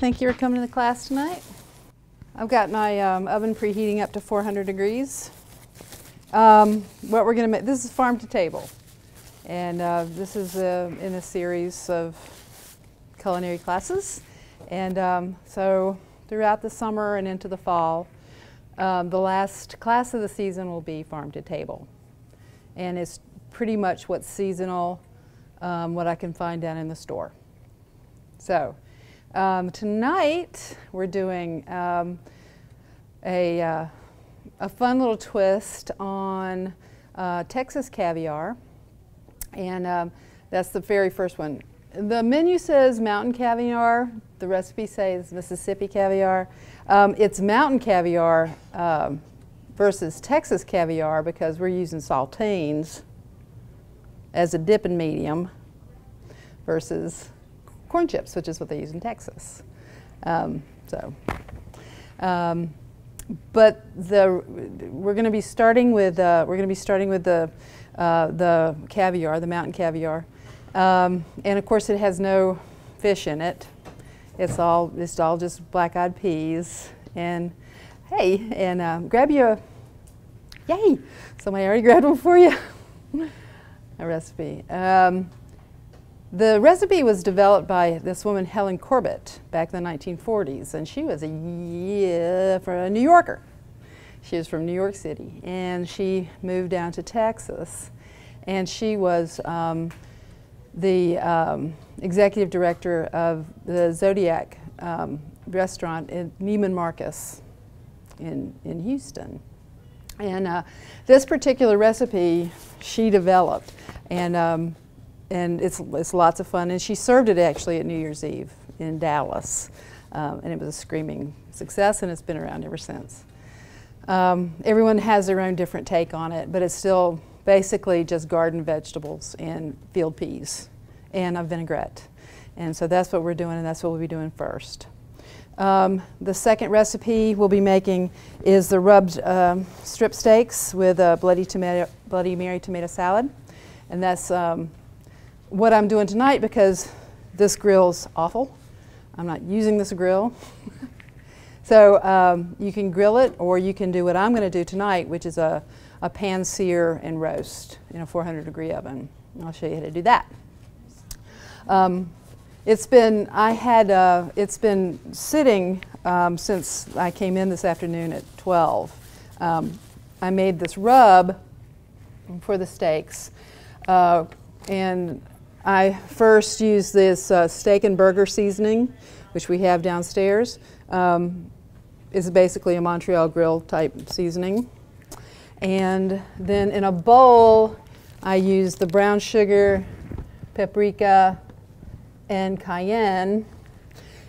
Thank you for coming to the class tonight. I've got my oven preheating up to 400 degrees. What we're going to make, this is farm to table. And this is in a series of culinary classes. And so throughout the summer and into the fall, the last class of the season will be farm to table. And it's pretty much what's seasonal, what I can find down in the store. So tonight we're doing a fun little twist on Texas caviar, and that's the very first one. The menu says mountain caviar. The recipe says Mississippi caviar. It's mountain caviar versus Texas caviar because we're using saltines as a dipping medium versus corn chips, which is what they use in Texas. But we're going to be starting with the caviar, the mountain caviar, and of course it has no fish in it. It's all just black-eyed peas. And hey, and grab you yay! Somebody already grabbed one for you. A recipe. The recipe was developed by this woman, Helen Corbett, back in the 1940s, and she was a New Yorker. She was from New York City, and she moved down to Texas, and she was the executive director of the Zodiac restaurant in Neiman Marcus in Houston. And this particular recipe she developed, and it's lots of fun. And she served it actually at New Year's Eve in Dallas, and it was a screaming success, and it's been around ever since. Everyone has their own different take on it, but it's still basically just garden vegetables and field peas and a vinaigrette. And so that's what we're doing, and that's what we'll be doing first. The second recipe we'll be making is the rubbed strip steaks with a Bloody Mary tomato salad. And that's what I'm doing tonight because this grill's awful. I'm not using this grill. So you can grill it, or you can do what I'm going to do tonight, which is a pan sear and roast in a 400-degree oven. I'll show you how to do that. It's been sitting since I came in this afternoon at 12. I made this rub for the steaks, and I first used this steak and burger seasoning, which we have downstairs. It's basically a Montreal grill type seasoning. And then in a bowl, I used the brown sugar, paprika, and cayenne.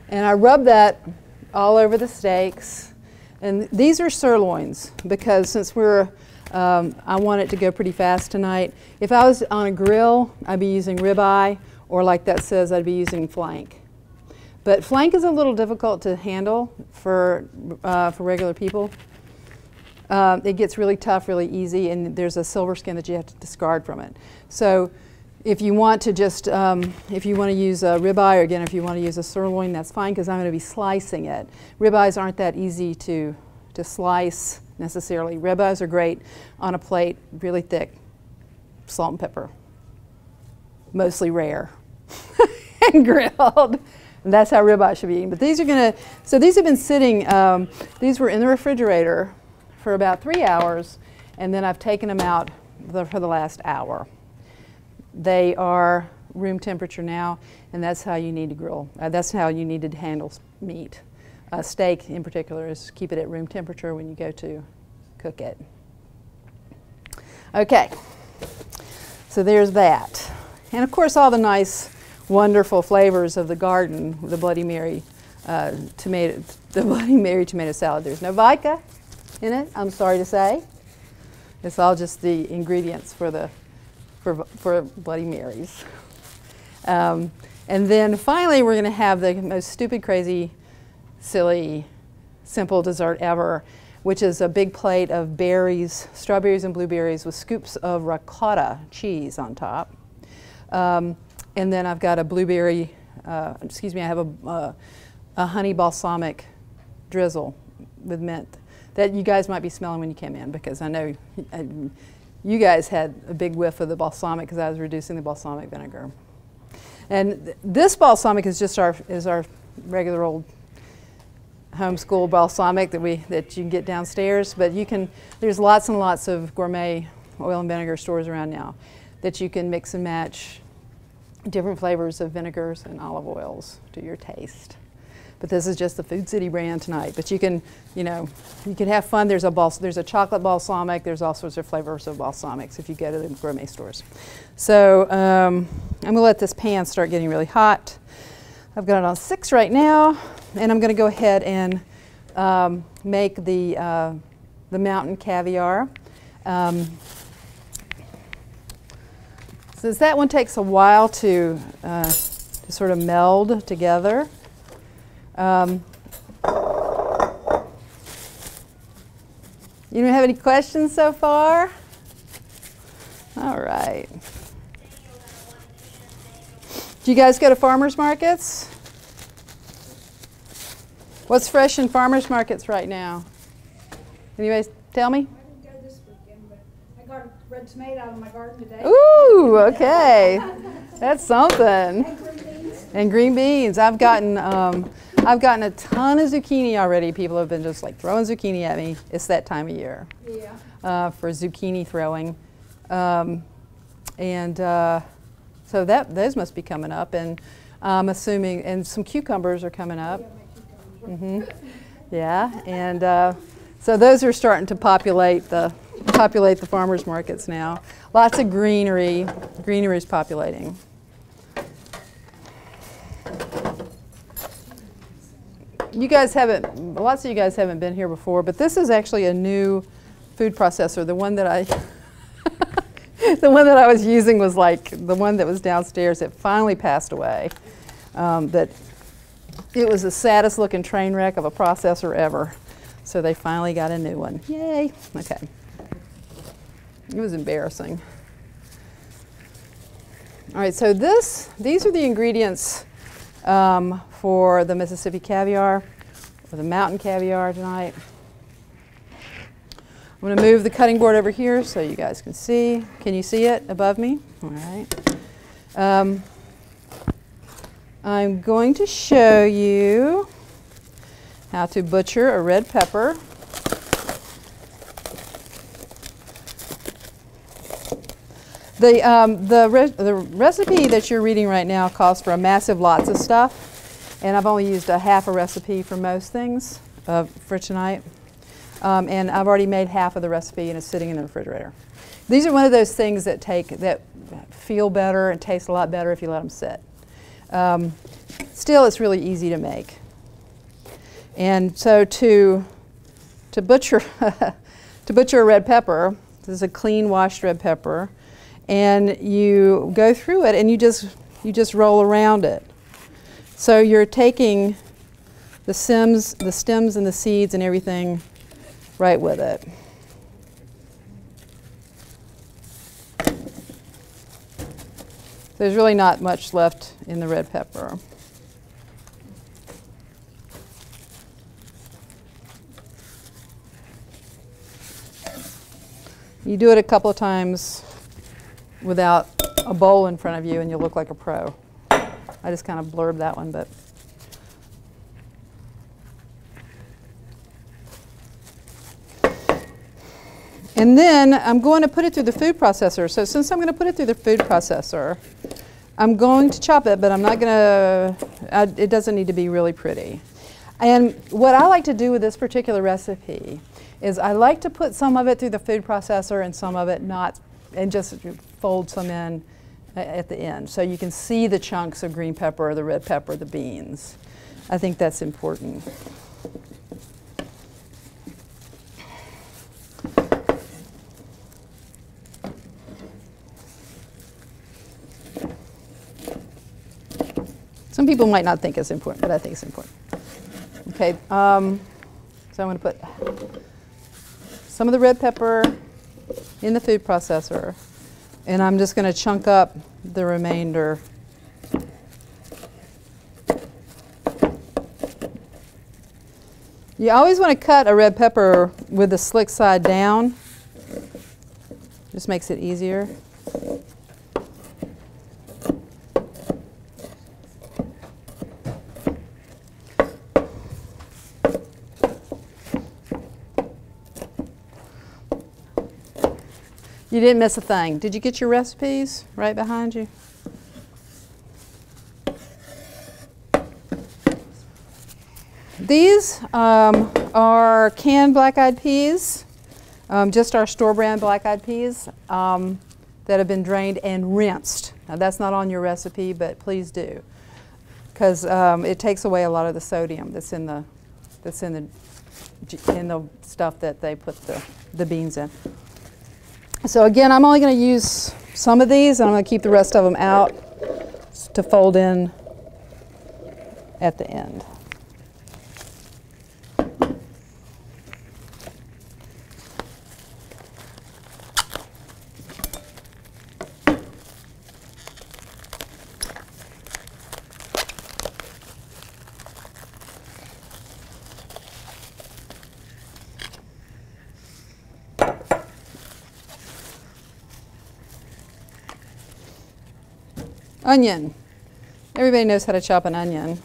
And I rub that all over the steaks. And these are sirloins because since I want it to go pretty fast tonight. If I was on a grill, I'd be using ribeye, or like that says, I'd be using flank. But flank is a little difficult to handle for regular people. It gets really tough really easy, and there's a silver skin that you have to discard from it. So if you want to just, if you want to use a ribeye, or again, if you want to use a sirloin, that's fine because I'm going to be slicing it. Ribeyes aren't that easy to slice necessarily. Ribeyes are great on a plate, really thick, salt and pepper, mostly rare, and grilled. And that's how ribeye should be eaten. But these are going to, so these have been sitting, these were in the refrigerator for about 3 hours, and then I've taken them out for the last hour. They are room temperature now, and that's how you need to grill. That's how you need to handle meat. Steak in particular is keep it at room temperature when you go to cook it. Okay, so there's that. And of course all the nice, wonderful flavors of the garden, the Bloody Mary tomato salad. There's no vodka in it, I'm sorry to say. It's all just the ingredients for Bloody Marys. And then finally we're going to have the most stupid, crazy, silly, simple dessert ever, which is a big plate of berries, strawberries and blueberries with scoops of ricotta cheese on top. And then I've got a blueberry, I have a honey balsamic drizzle with mint that you guys might be smelling when you came in, because I know you guys had a big whiff of the balsamic because I was reducing the balsamic vinegar. And this balsamic is just our regular old homeschool balsamic that you can get downstairs, but there's lots and lots of gourmet oil and vinegar stores around now that you can mix and match different flavors of vinegars and olive oils to your taste. But this is just the Food City brand tonight. But you can have fun. There's a chocolate balsamic. There's all sorts of flavors of balsamics if you go to the gourmet stores. So I'm going to let this pan start getting really hot. I've got it on 6 right now, and I'm going to go ahead and make the mountain caviar. Since that one takes a while to sort of meld together. You don't have any questions so far? All right. Do you guys go to farmers markets? What's fresh in farmers markets right now? Anyways, tell me. I didn't go this weekend, but I got a red tomato out of my garden today. Ooh, okay. That's something. And green beans. And green beans. I've gotten a ton of zucchini already. People have been just like throwing zucchini at me. It's that time of year. Yeah. For zucchini throwing. So those must be coming up, and I'm assuming, and some cucumbers are coming up. Yeah, my cucumbers. Yeah, and so those are starting to populate the farmers markets now. Lots of greenery. Greenery is populating. Lots of you guys haven't been here before, but this is actually a new food processor. The one that I was using was like the one that was downstairs. It finally passed away. It was the saddest looking train wreck of a processor ever. So they finally got a new one. Yay. Okay. It was embarrassing. All right, so these are the ingredients for the Mississippi caviar, or the mountain caviar tonight. I'm going to move the cutting board over here so you guys can see. Can you see it above me? All right. I'm going to show you how to butcher a red pepper. The recipe that you're reading right now calls for a massive lots of stuff, and I've only used a half a recipe for most things for tonight. And I've already made half of the recipe, and it's sitting in the refrigerator. These are one of those things that feel better and taste a lot better if you let them sit. Still, it's really easy to make. And so to butcher a red pepper, this is a clean washed red pepper, and you go through it and you just roll around it. So you're taking the stems and the seeds and everything right with it. There's really not much left in the red pepper. You do it a couple of times without a bowl in front of you and you'll look like a pro. I just kind of blurbed that one, but. And then I'm going to put it through the food processor. So since I'm going to put it through the food processor, I'm going to chop it, but I'm not going to, it doesn't need to be really pretty. And what I like to do with this particular recipe is I like to put some of it through the food processor and some of it not, and just fold some in at the end. So you can see the chunks of green pepper, the red pepper, the beans. I think that's important. Some people might not think it's important, but I think it's important. Okay, so I'm going to put some of the red pepper in the food processor, and I'm just going to chunk up the remainder. You always want to cut a red pepper with the slick side down. Just makes it easier. You didn't miss a thing. Did you get your recipes right behind you? These are canned black-eyed peas, just our store brand black-eyed peas that have been drained and rinsed. Now that's not on your recipe, but please do, because it takes away a lot of the sodium that's in the stuff that they put the beans in. So again, I'm only going to use some of these, and I'm going to keep the rest of them out to fold in at the end. Onion. Everybody knows how to chop an onion,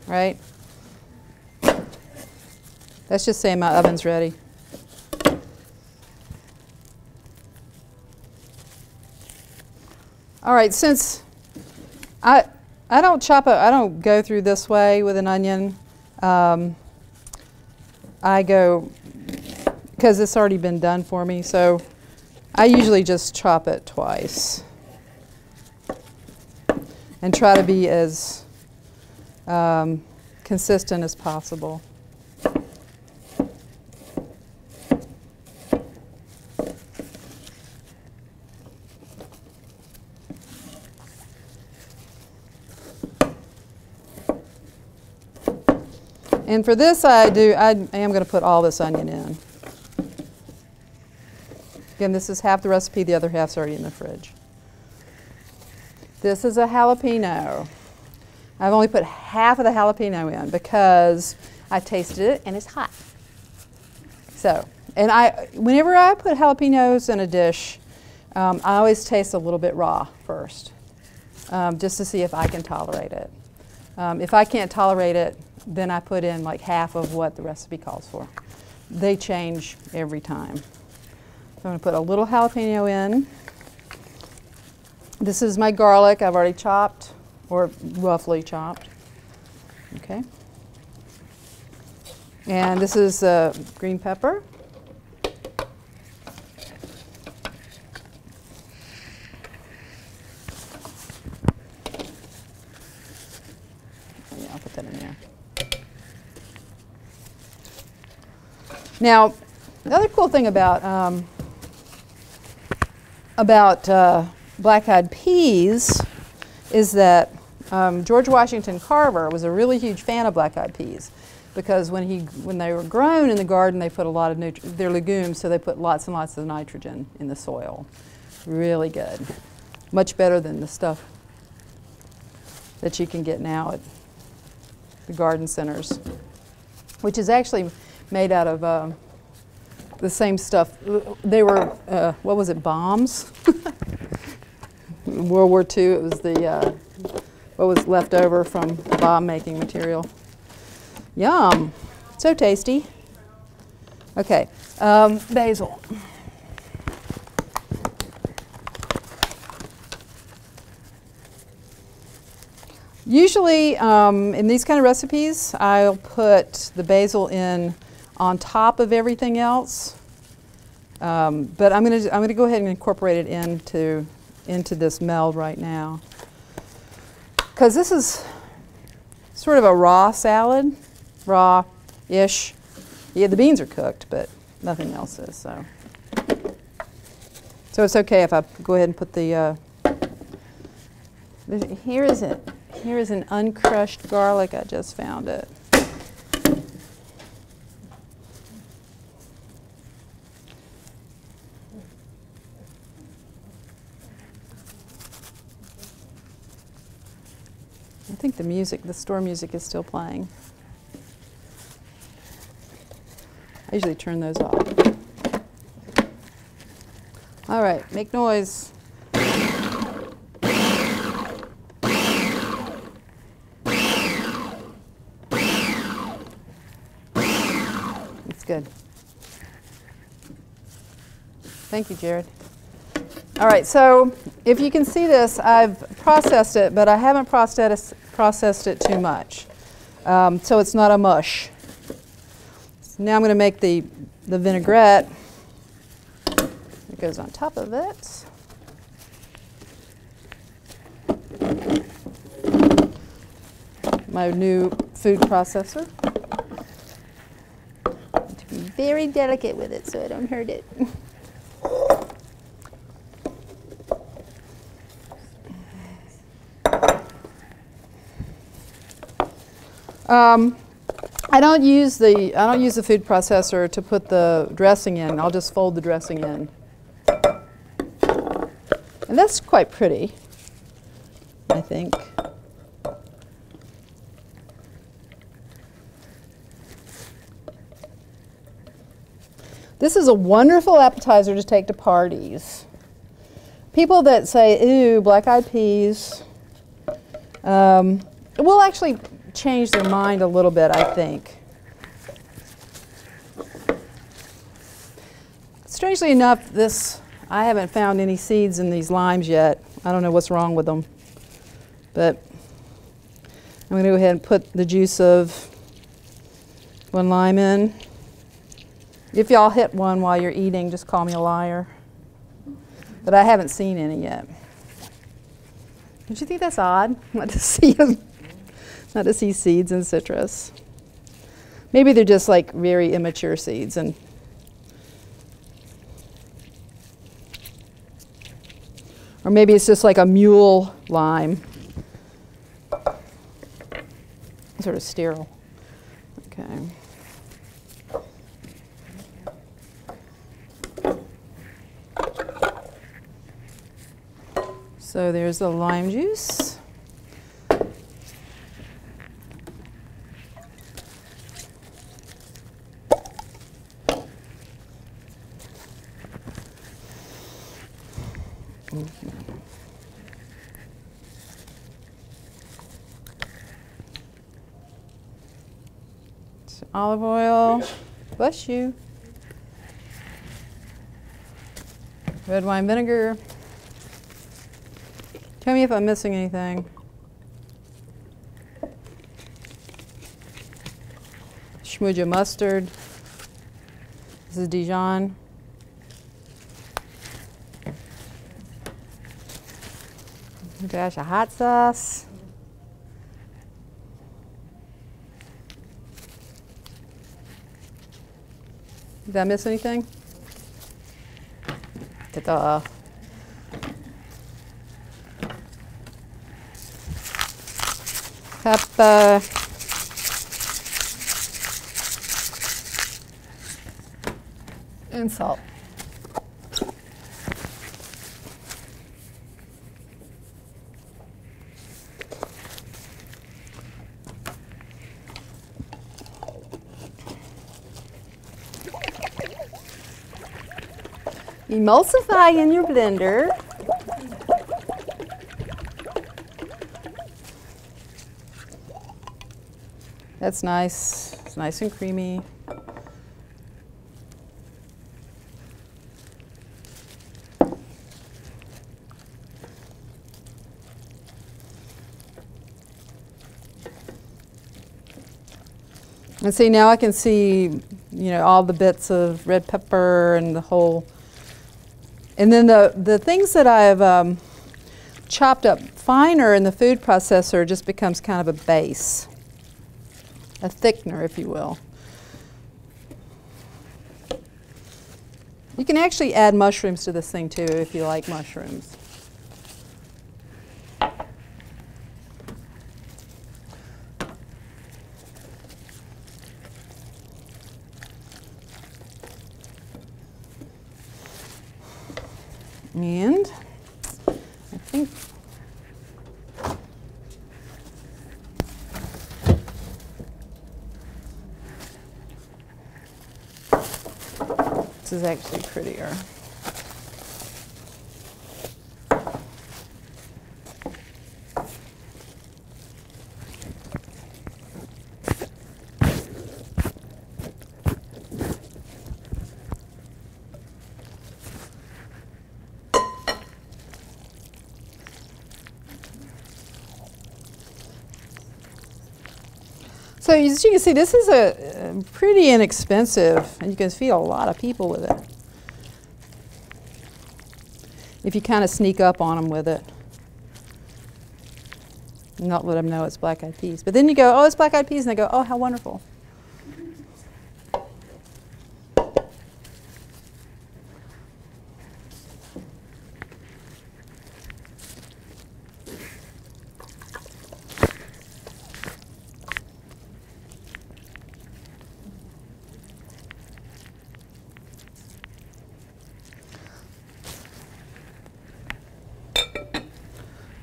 right? That's just saying my oven's ready. All right, since I don't go through this way with an onion. I go, because it's already been done for me, so I usually just chop it twice. And try to be as consistent as possible. And for this I am going to put all this onion in. Again, this is half the recipe, the other half's already in the fridge. This is a jalapeno. I've only put half of the jalapeno in because I tasted it and it's hot. So, and whenever I put jalapenos in a dish, I always taste a little bit raw first, just to see if I can tolerate it. If I can't tolerate it, then I put in like half of what the recipe calls for. They change every time. So I'm going to put a little jalapeno in. This is my garlic I've already chopped, or roughly chopped. Okay. And this is green pepper. Yeah, I'll put that in there. Now, the other cool thing about black-eyed peas is that George Washington Carver was a really huge fan of black-eyed peas because when they were grown in the garden, they put a lot of they're legumes, so they put lots and lots of nitrogen in the soil. Really good, much better than the stuff that you can get now at the garden centers, which is actually made out of the same stuff. They were what was it? Bombs. World War II, it was the what was left over from bomb making material. Yum, so tasty. Okay, basil. Usually, in these kind of recipes, I'll put the basil in on top of everything else. But I'm gonna go ahead and incorporate it into this meld right now, because this is sort of a raw salad, raw-ish. Yeah, the beans are cooked, but nothing else is. So it's okay if I go ahead and put the. Here is it. Here is an uncrushed garlic. I just found it. I think the store music is still playing. I usually turn those off. All right, make noise. It's good. Thank you, Jared. All right, so if you can see this, I've processed it, but I haven't processed it too much. So it's not a mush. So now I'm going to make the vinaigrette. It goes on top of it. My new food processor. I have to be very delicate with it so I don't hurt it. I don't use the food processor to put the dressing in. I'll just fold the dressing in. And that's quite pretty, I think. This is a wonderful appetizer to take to parties. People that say, ooh, black-eyed peas, will actually change their mind a little bit, I think. Strangely enough, I haven't found any seeds in these limes yet. I don't know what's wrong with them. But I'm going to go ahead and put the juice of one lime in. If y'all hit one while you're eating, just call me a liar. But I haven't seen any yet. Don't you think that's odd? Not to see them. Not to see seeds in citrus. Maybe they're just like very immature seeds. Or maybe it's just like a mule lime. Sort of sterile. Okay. So there's the lime juice. Olive oil, bless you. Red wine vinegar. Tell me if I'm missing anything. Dijon mustard. This is Dijon. Dash of hot sauce. Did I miss anything? Ta-da. Pepper. And salt. Emulsify in your blender. That's nice. It's nice and creamy. And see, now I can see, you know, all the bits of red pepper and the whole. And then the things that I've chopped up finer in the food processor just becomes kind of a base, a thickener, if you will. You can actually add mushrooms to this thing too if you like mushrooms. And I think This is actually prettier. So as you can see, this is a pretty inexpensive, and you can feed a lot of people with it. If you kind of sneak up on them with it. Not let them know it's black-eyed peas. But then you go, oh, it's black-eyed peas, and they go, oh, how wonderful.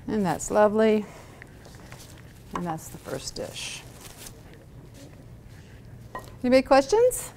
And that's lovely. And that's the first dish. Any big questions?